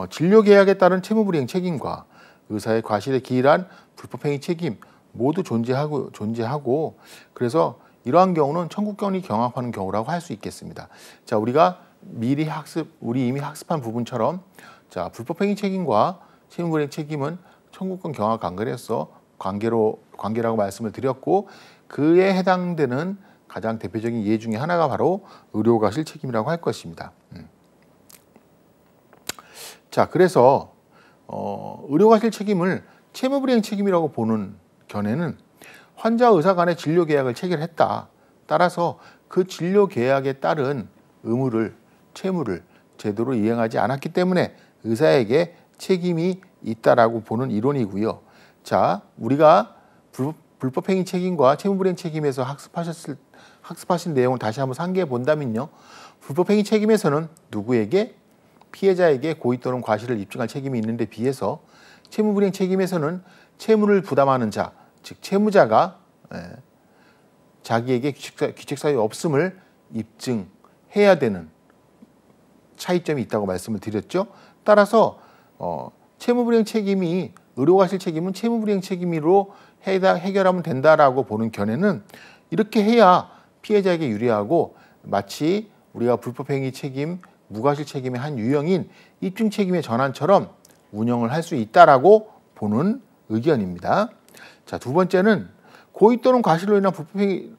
진료계약에 따른 채무불이행 책임과 의사의 과실에 기일한 불법행위 책임 모두 존재하고 그래서 이러한 경우는 청구권이 경합하는 경우라고 할 수 있겠습니다. 자, 우리가 우리 이미 학습한 부분처럼 자, 불법행위 책임과 채무불이행 책임은 청구권 경합 관계라고 말씀을 드렸고 그에 해당되는 가장 대표적인 예 중에 하나가 바로 의료과실 책임이라고 할 것입니다. 자, 그래서 의료과실 책임을 채무불이행 책임이라고 보는 견해는 환자 의사 간의 진료 계약을 체결했다. 따라서 그 진료 계약에 따른 채무를 제대로 이행하지 않았기 때문에 의사에게 책임이 있다라고 보는 이론이고요. 자, 우리가 불법행위 책임과 채무불이행 책임에서 학습하신 내용을 다시 한번 상기해 본다면요. 불법행위 책임에서는 누구에게? 피해자에게 고의 또는 과실을 입증할 책임이 있는데 비해서 채무불이행 책임에서는 채무를 부담하는 자, 즉 채무자가 자기에게 귀책사유 없음을 입증해야 되는 차이점이 있다고 말씀을 드렸죠. 따라서 채무불이행 책임이 의료과실 책임은 채무불이행 책임으로 해결하면 된다라고 보는 견해는 이렇게 해야 피해자에게 유리하고 마치 우리가 불법행위 책임, 무과실 책임의 한 유형인 입증 책임의 전환처럼 운영을 할 수 있다라고 보는 의견입니다. 자, 두 번째는 고의 또는 과실로 인한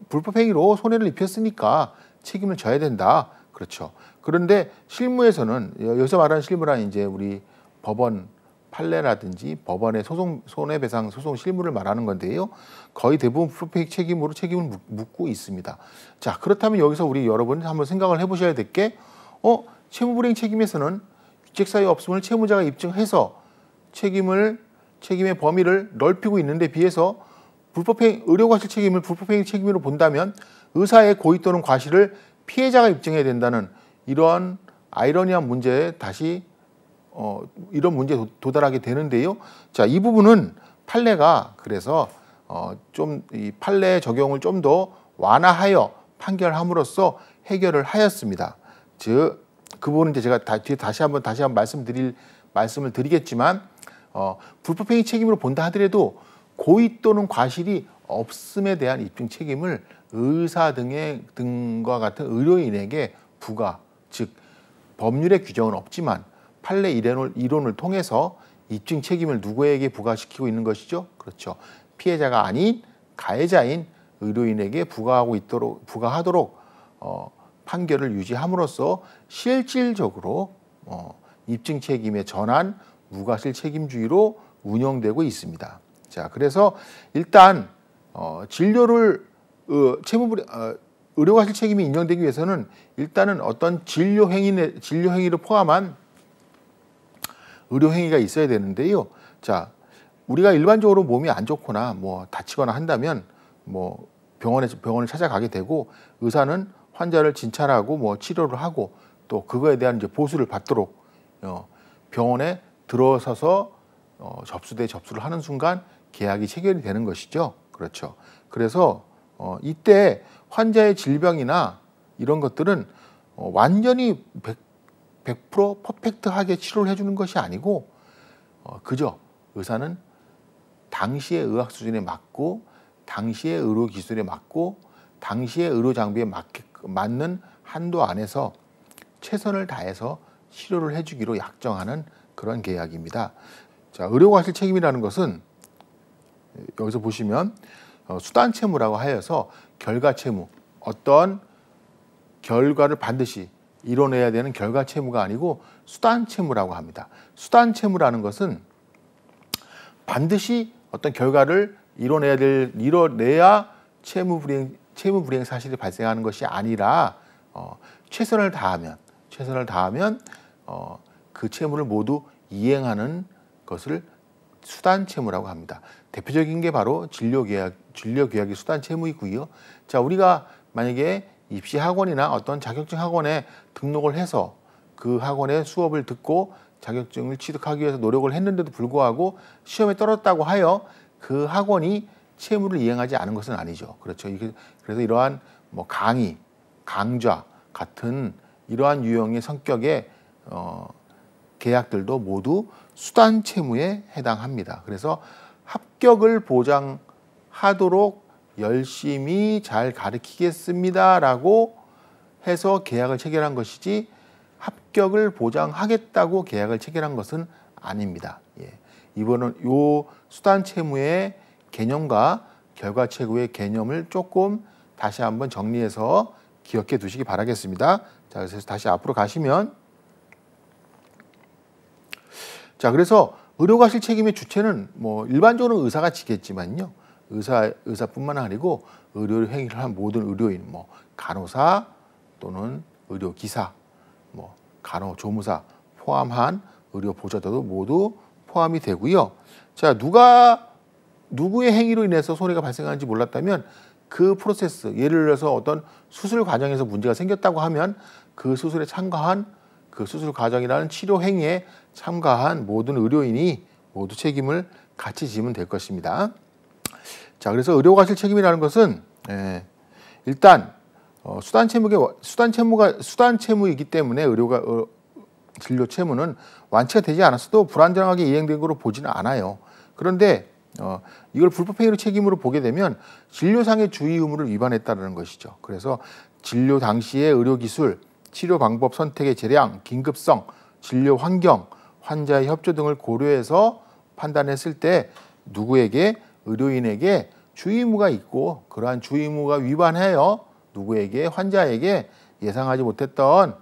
불법행위로 손해를 입혔으니까 책임을 져야 된다. 그렇죠. 그런데 실무에서는 여기서 말하는 실무란 이제 우리 법원 판례라든지 법원의 손해배상 소송 실무를 말하는 건데요. 거의 대부분 불법행위 책임으로 책임을 묻고 있습니다. 자, 그렇다면 여기서 우리 여러분 한번 생각을 해보셔야 될 게 채무불이행 책임에서는 귀책사유 없음을 채무자가 입증해서 책임의 범위를 넓히고 있는데 비해서 의료과실 책임을 불법행위 책임으로 본다면 의사의 고의 또는 과실을 피해자가 입증해야 된다는 이런 아이러니한 문제에 다시 이런 문제에 도달하게 되는데요. 자, 이 부분은 판례가 그래서 좀 이 판례 적용을 좀 더 완화하여 판결함으로써 해결을 하였습니다. 즉, 그 부분은 이제 제가 뒤에 다시 한번 말씀을 드리겠지만 불법행위 책임으로 본다 하더라도 고의 또는 과실이 없음에 대한 입증 책임을 의사 등과 같은 의료인에게 부과, 즉 법률의 규정은 없지만 판례 이론을 통해서 입증 책임을 누구에게 부과시키고 있는 것이죠? 그렇죠. 피해자가 아닌 가해자인 의료인에게 부과하도록 판결을 유지함으로써 실질적으로 입증 책임의 전환, 무과실 책임주의로 운영되고 있습니다. 자, 그래서 일단 진료를 의료과실 책임이 인정되기 위해서는 일단은 어떤 진료 행위를 포함한 의료 행위가 있어야 되는데요. 자, 우리가 일반적으로 몸이 안 좋거나 뭐 다치거나 한다면 뭐 병원을 찾아가게 되고 의사는 환자를 진찰하고 뭐 치료를 하고 또 그거에 대한 이제 보수를 받도록 병원에 들어서서 접수를 하는 순간 계약이 체결이 되는 것이죠. 그렇죠. 그래서 이때 환자의 질병이나 이런 것들은 완전히 100% 퍼펙트하게 치료를 해주는 것이 아니고 그저 의사는 당시의 의학 수준에 맞고 당시의 의료 기술에 맞고 당시의 의료 장비에 맞는 한도 안에서 최선을 다해서 치료를 해주기로 약정하는 그런 계약입니다. 자, 의료과실 책임이라는 것은 여기서 보시면 수단채무라고 하여서 결과채무, 어떤 결과를 반드시 이뤄내야 되는 결과채무가 아니고 수단채무라고 합니다. 수단채무라는 것은 반드시 어떤 결과를 이뤄내야 채무불이행 사실이 발생하는 것이 아니라 최선을 다하면 그 채무를 모두 이행하는 것을 수단채무라고 합니다. 대표적인 게 바로 진료계약의 수단채무이고요. 자, 우리가 만약에 입시학원이나 어떤 자격증 학원에 등록을 해서 그 학원의 수업을 듣고 자격증을 취득하기 위해서 노력을 했는데도 불구하고 시험에 떨어졌다고 하여 그 학원이 채무를 이행하지 않은 것은 아니죠. 그렇죠. 그래서 이러한 뭐 강의, 강좌 같은 이러한 유형의 성격의 계약들도 모두 수단 채무에 해당합니다. 그래서 합격을 보장하도록 열심히 잘 가르치겠습니다라고 해서 계약을 체결한 것이지 합격을 보장하겠다고 계약을 체결한 것은 아닙니다. 예. 이번은 요 수단 채무의 개념과 결과 채무의 개념을 조금 다시 한번 정리해서 기억해 두시기 바라겠습니다. 자, 그래서 다시 앞으로 가시면, 자, 그래서 의료과실 책임의 주체는 뭐 일반적으로 의사가 지겠지만요. 의사뿐만 아니고 의료 행위를 한 모든 의료인, 뭐 간호사 또는 의료기사, 뭐 간호조무사 포함한 의료 보조자도 모두 포함이 되고요. 자, 누구의 행위로 인해서 손해가 발생하는지 몰랐다면 그 프로세스, 예를 들어서 어떤 수술 과정에서 문제가 생겼다고 하면 그 수술에 참가한 그 수술 과정이라는 치료 행위에 참가한 모든 의료인이 모두 책임을 같이 지면 될 것입니다. 자, 그래서 의료과실 책임이라는 것은 일단 수단 채무이기 때문에 진료 채무는 완치가 되지 않았어도 불안정하게 이행된 것으로 보지는 않아요. 그런데 이걸 불법행위로 책임으로 보게 되면 진료상의 주의 의무를 위반했다는 것이죠. 그래서 진료 당시의 의료기술, 치료 방법 선택의 재량, 긴급성, 진료 환경, 환자의 협조 등을 고려해서 판단했을 때 누구에게 주의 의무가 있고 그러한 주의 의무가 위반하여 누구에게 환자에게 예상하지 못했던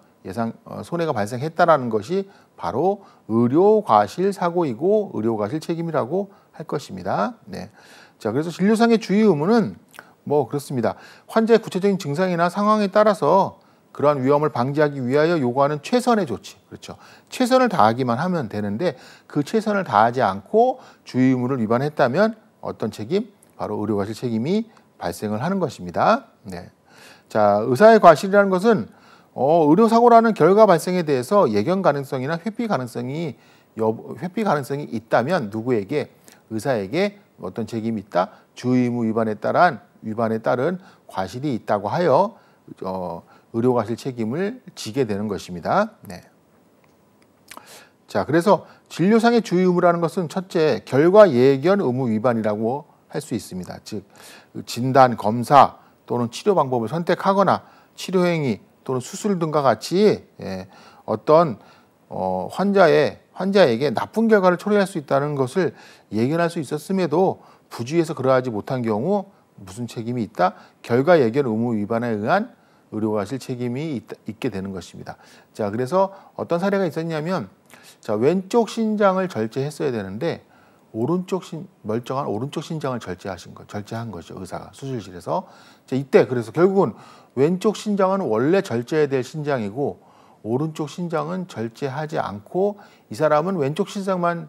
손해가 발생했다라는 것이 바로 의료과실 사고이고 의료과실 책임이라고 할 것입니다. 네. 자, 그래서 진료상의 주의 의무는 그렇습니다. 환자의 구체적인 증상이나 상황에 따라서 그러한 위험을 방지하기 위하여 요구하는 최선의 조치, 그렇죠. 최선을 다하기만 하면 되는데 그 최선을 다하지 않고 주의 의무를 위반했다면 어떤 책임? 바로 의료과실 책임이 발생을 하는 것입니다. 네. 자, 의사의 과실이라는 것은 의료사고라는 결과 발생에 대해서 예견 가능성이나 회피 가능성이 있다면 누구에게? 의사에게 어떤 책임이 있다? 주의 의무 위반에 따른 과실이 있다고 하여 의료과실 책임을 지게 되는 것입니다. 네. 자, 그래서 진료상의 주의 의무라는 것은 첫째, 결과 예견 의무 위반이라고 할 수 있습니다. 즉, 진단, 검사 또는 치료 방법을 선택하거나 치료 행위 또는 수술 등과 같이 어떤 환자에게 나쁜 결과를 초래할 수 있다는 것을 예견할 수 있었음에도 부주의해서 그러하지 못한 경우 무슨 책임이 있다? 결과 예견 의무 위반에 의한 의료과실 책임이 있게 되는 것입니다. 자, 그래서 어떤 사례가 있었냐면, 자, 왼쪽 신장을 절제했어야 되는데 멀쩡한 오른쪽 신장을 절제한 거죠. 의사가 수술실에서. 자, 이때 그래서 결국은 왼쪽 신장은 원래 절제해야 될 신장이고 오른쪽 신장은 절제하지 않고 이 사람은 왼쪽 신장만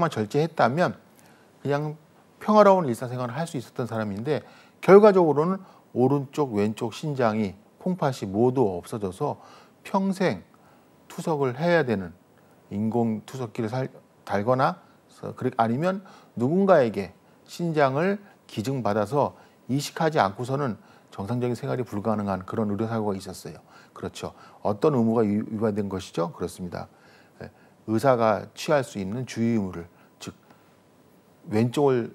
절제했다면 그냥 평화로운 일상생활을 할 수 있었던 사람인데 결과적으로는 오른쪽 왼쪽 신장이 콩팥이 모두 없어져서 평생 투석을 해야 되는 인공 투석기를 달거나 아니면 누군가에게 신장을 기증받아서 이식하지 않고서는 정상적인 생활이 불가능한 그런 의료사고가 있었어요. 그렇죠. 어떤 의무가 위반된 것이죠? 그렇습니다. 의사가 취할 수 있는 주의 의무를, 즉 왼쪽을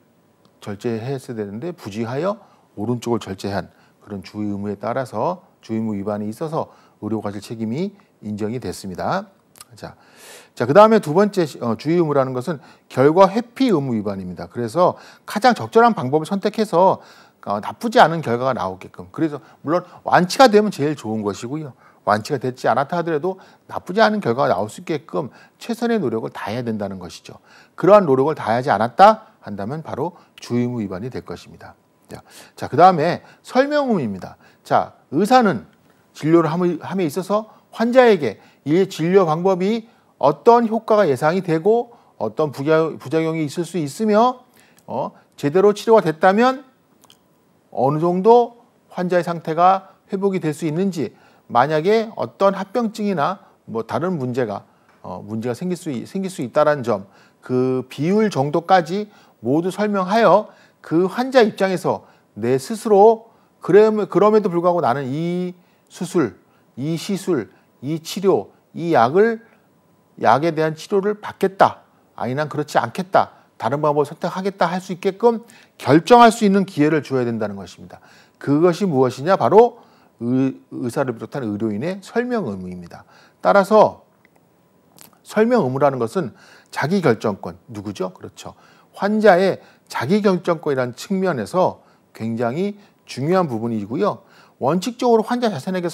절제했어야 되는데 부주의하여 오른쪽을 절제한 그런 주의 의무에 따라서 주의 의무 위반이 있어서 의료과실 책임이 인정이 됐습니다. 자, 그 다음에 두 번째 주의 의무라는 것은 결과 회피 의무 위반입니다. 그래서 가장 적절한 방법을 선택해서 나쁘지 않은 결과가 나오게끔, 그래서 물론 완치가 되면 제일 좋은 것이고요. 완치가 되지 않았다 하더라도 나쁘지 않은 결과가 나올 수 있게끔 최선의 노력을 다해야 된다는 것이죠. 그러한 노력을 다하지 않았다 한다면 바로 주의 의무 위반이 될 것입니다. 자, 그 다음에 설명 의무입니다. 자, 의사는 진료를 함에 있어서 환자에게 이 진료 방법이 어떤 효과가 예상이 되고 어떤 부작용이 있을 수 있으며 제대로 치료가 됐다면 어느 정도 환자의 상태가 회복이 될 수 있는지, 만약에 어떤 합병증이나 다른 문제가 생길 수 있다는 점, 그 비율 정도까지 모두 설명하여 그 환자 입장에서 내 스스로 그럼에도 불구하고 나는 이 수술, 이 시술, 이 치료, 이 약에 대한 치료를 받겠다, 아니면 그렇지 않겠다, 다른 방법을 선택하겠다 할 수 있게끔 결정할 수 있는 기회를 줘야 된다는 것입니다. 그것이 무엇이냐? 바로 의사를 비롯한 의료인의 설명 의무입니다. 따라서 설명 의무라는 것은 자기결정권, 누구죠? 그렇죠. 환자의 자기결정권이라는 측면에서 굉장히 중요한 부분이고요. 원칙적으로 환자 자신에게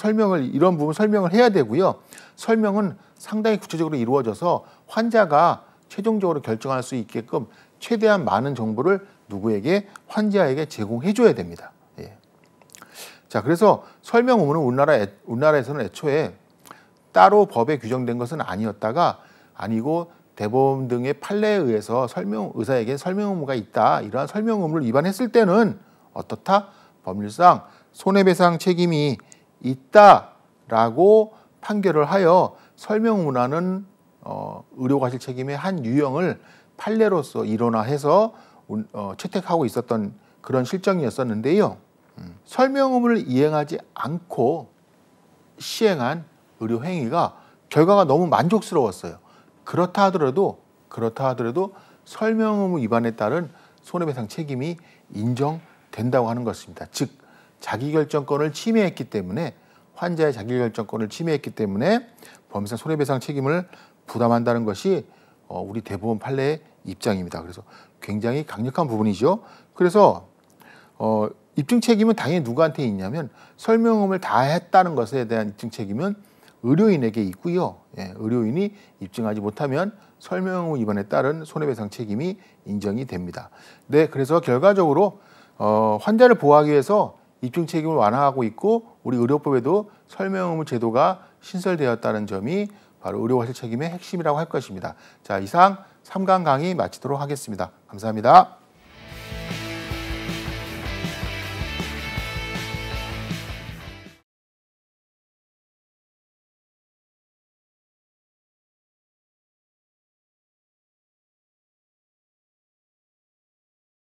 이런 부분 설명을 해야 되고요. 설명은 상당히 구체적으로 이루어져서 환자가 최종적으로 결정할 수 있게끔 최대한 많은 정보를 누구에게? 환자에게 제공해 줘야 됩니다. 예. 자, 그래서 설명 의무는 우리나라에서는 애초에 따로 법에 규정된 것은 아니고 대법원 등의 판례에 의해서 의사에게 설명 의무가 있다. 이러한 설명 의무를 위반했을 때는 어떻다? 법률상 손해배상 책임이 있다. 라고 판결을 하여 설명 의무라는 의료과실 책임의 한 유형을 판례로서 일원화해서 채택하고 있었던 그런 실정이었었는데요. 설명 의무를 이행하지 않고 시행한 의료 행위가 결과가 너무 만족스러웠어요. 그렇다 하더라도 설명 의무 위반에 따른 손해배상 책임이 인정된다고 하는 것입니다. 즉 자기결정권을 침해했기 때문에 환자의 자기결정권을 침해했기 때문에 법인상 손해배상 책임을 부담한다는 것이 우리 대법원 판례의 입장입니다. 그래서 굉장히 강력한 부분이죠. 그래서 입증 책임은 당연히 누구한테 있냐면 설명 의무를 다 했다는 것에 대한 입증 책임은 의료인에게 있고요. 예, 의료인이 입증하지 못하면 설명 의무 위반에 따른 손해배상 책임이 인정이 됩니다. 네, 그래서 결과적으로 환자를 보호하기 위해서 입증 책임을 완화하고 있고 우리 의료법에도 설명 의무 제도가 신설되었다는 점이 바로 의료과실 책임의 핵심이라고 할 것입니다. 자, 이상 3강 강의 마치도록 하겠습니다. 감사합니다.